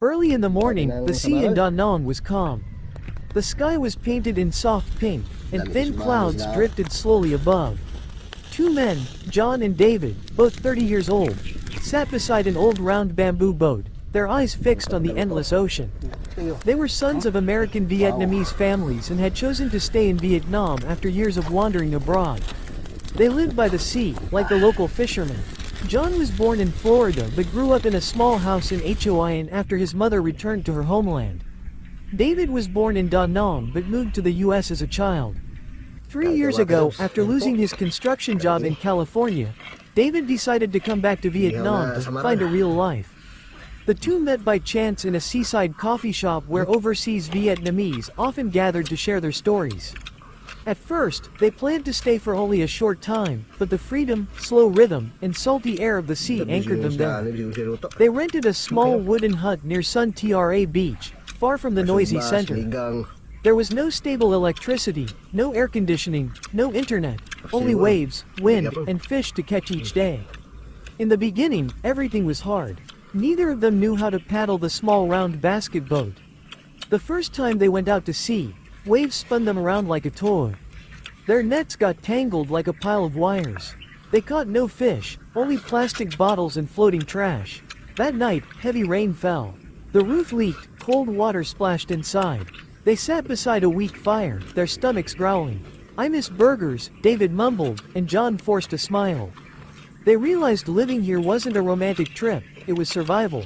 Early in the morning, the sea in Da Nang was calm. The sky was painted in soft pink, and thin clouds drifted slowly above. Two men, John and David, both 30 years old, sat beside an old round bamboo boat, their eyes fixed on the endless ocean. They were sons of American-Vietnamese families and had chosen to stay in Vietnam after years of wandering abroad. They lived by the sea, like the local fishermen. John was born in Florida but grew up in a small house in Hoi after his mother returned to her homeland. David was born in Da Nang but moved to the US as a child. 3 years ago, after losing his construction job in California, David decided to come back to Vietnam to find a real life. The two met by chance in a seaside coffee shop where overseas Vietnamese often gathered to share their stories. At first, they planned to stay for only a short time, but the freedom, slow rhythm, and salty air of the sea anchored them there. They rented a small wooden hut near Sun Tra Beach, far from the noisy center. There was no stable electricity, no air conditioning, no internet, only waves, wind, and fish to catch each day. In the beginning, everything was hard. Neither of them knew how to paddle the small round basket boat. The first time they went out to sea, waves spun them around like a toy. Their nets got tangled like a pile of wires. They caught no fish, only plastic bottles and floating trash. That night, heavy rain fell. The roof leaked, cold water splashed inside. They sat beside a weak fire, their stomachs growling. "I miss burgers," David mumbled, and John forced a smile. They realized living here wasn't a romantic trip, it was survival.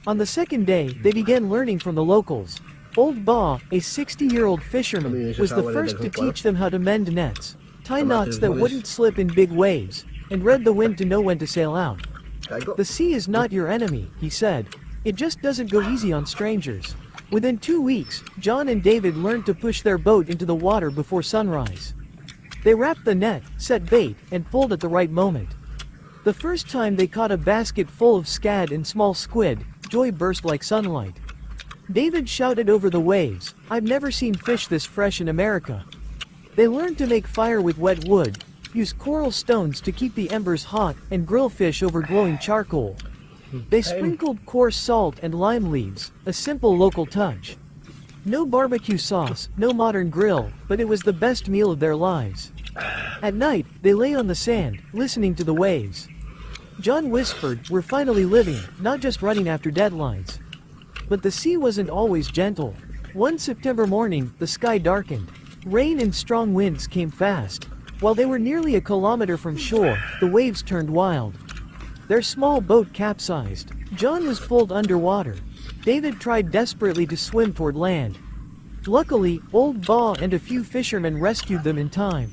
On the second day, they began learning from the locals. Old Ba, a 60-year-old fisherman, was the first to teach them how to mend nets, tie knots that wouldn't slip in big waves, and read the wind to know when to sail out. "The sea is not your enemy," he said. "It just doesn't go easy on strangers." Within 2 weeks, John and David learned to push their boat into the water before sunrise. They wrapped the net, set bait, and pulled at the right moment. The first time they caught a basket full of scad and small squid, joy burst like sunlight. David shouted over the waves, "I've never seen fish this fresh in America." They learned to make fire with wet wood, use coral stones to keep the embers hot, and grill fish over glowing charcoal. They sprinkled coarse salt and lime leaves, a simple local touch. No barbecue sauce, no modern grill, but it was the best meal of their lives. At night, they lay on the sand, listening to the waves. John whispered, "We're finally living, not just running after deadlines." But the sea wasn't always gentle. One September morning, the sky darkened. Rain and strong winds came fast. While they were nearly a kilometer from shore, the waves turned wild. Their small boat capsized. John was pulled underwater. David tried desperately to swim toward land. Luckily, Old Ba and a few fishermen rescued them in time.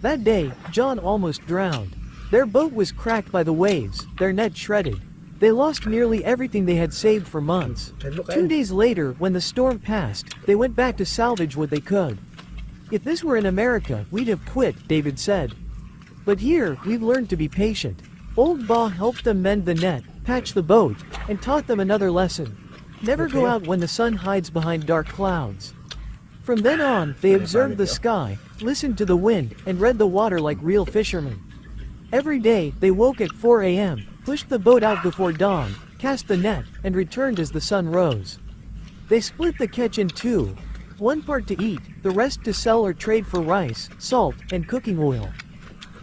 That day, John almost drowned. Their boat was cracked by the waves, their net shredded. They lost nearly everything they had saved for months. 2 days later, when the storm passed, they went back to salvage what they could. "If this were in America, we'd have quit," David said. "But here, we've learned to be patient." Old Ba helped them mend the net, patch the boat, and taught them another lesson. Never go out when the sun hides behind dark clouds. From then on, they observed the sky, listened to the wind, and read the water like real fishermen. Every day, they woke at 4 a.m., pushed the boat out before dawn, cast the net, and returned as the sun rose. They split the catch in two, one part to eat, the rest to sell or trade for rice, salt, and cooking oil.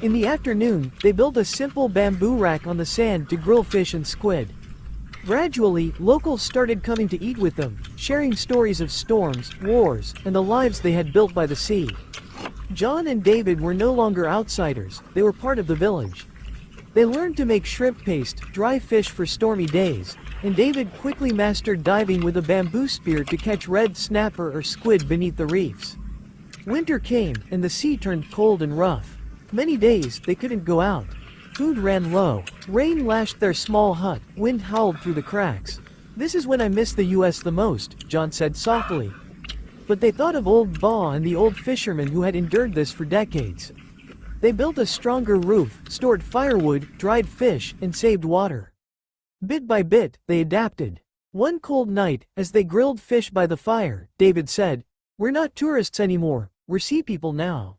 In the afternoon, they built a simple bamboo rack on the sand to grill fish and squid. Gradually, locals started coming to eat with them, sharing stories of storms, wars, and the lives they had built by the sea. John and David were no longer outsiders, they were part of the village. They learned to make shrimp paste, dry fish for stormy days, and David quickly mastered diving with a bamboo spear to catch red snapper or squid beneath the reefs. Winter came, and the sea turned cold and rough. Many days, they couldn't go out. Food ran low. Rain lashed their small hut. Wind howled through the cracks. "This is when I miss the US the most," John said softly. But they thought of Old Ba and the old fishermen who had endured this for decades. They built a stronger roof, stored firewood, dried fish, and saved water. Bit by bit, they adapted. One cold night, as they grilled fish by the fire, David said, "We're not tourists anymore, we're sea people now."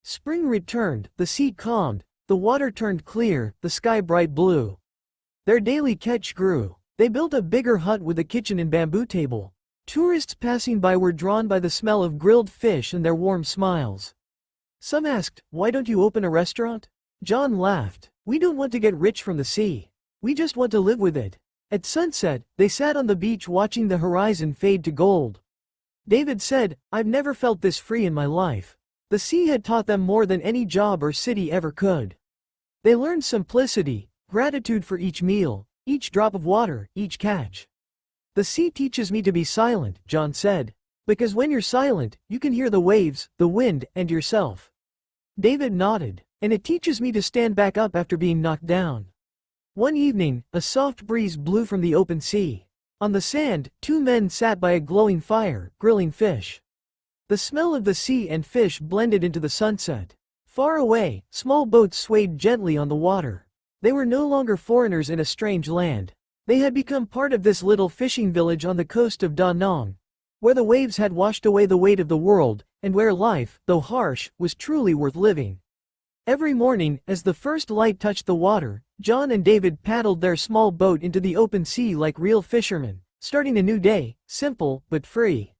Spring returned, the sea calmed, the water turned clear, the sky bright blue. Their daily catch grew. They built a bigger hut with a kitchen and bamboo table. Tourists passing by were drawn by the smell of grilled fish and their warm smiles. Some asked, "Why don't you open a restaurant?" John laughed. "We don't want to get rich from the sea. We just want to live with it." At sunset, they sat on the beach watching the horizon fade to gold. David said, "I've never felt this free in my life." The sea had taught them more than any job or city ever could. They learned simplicity, gratitude for each meal, each drop of water, each catch. "The sea teaches me to be silent," John said. "Because when you're silent, you can hear the waves, the wind, and yourself." David nodded. "And it teaches me to stand back up after being knocked down." One evening, a soft breeze blew from the open sea. On the sand, two men sat by a glowing fire, grilling fish. The smell of the sea and fish blended into the sunset. Far away, small boats swayed gently on the water. They were no longer foreigners in a strange land. They had become part of this little fishing village on the coast of Đà Nẵng, where the waves had washed away the weight of the world, and where life, though harsh, was truly worth living. Every morning, as the first light touched the water, John and David paddled their small boat into the open sea like real fishermen, starting a new day, simple but free.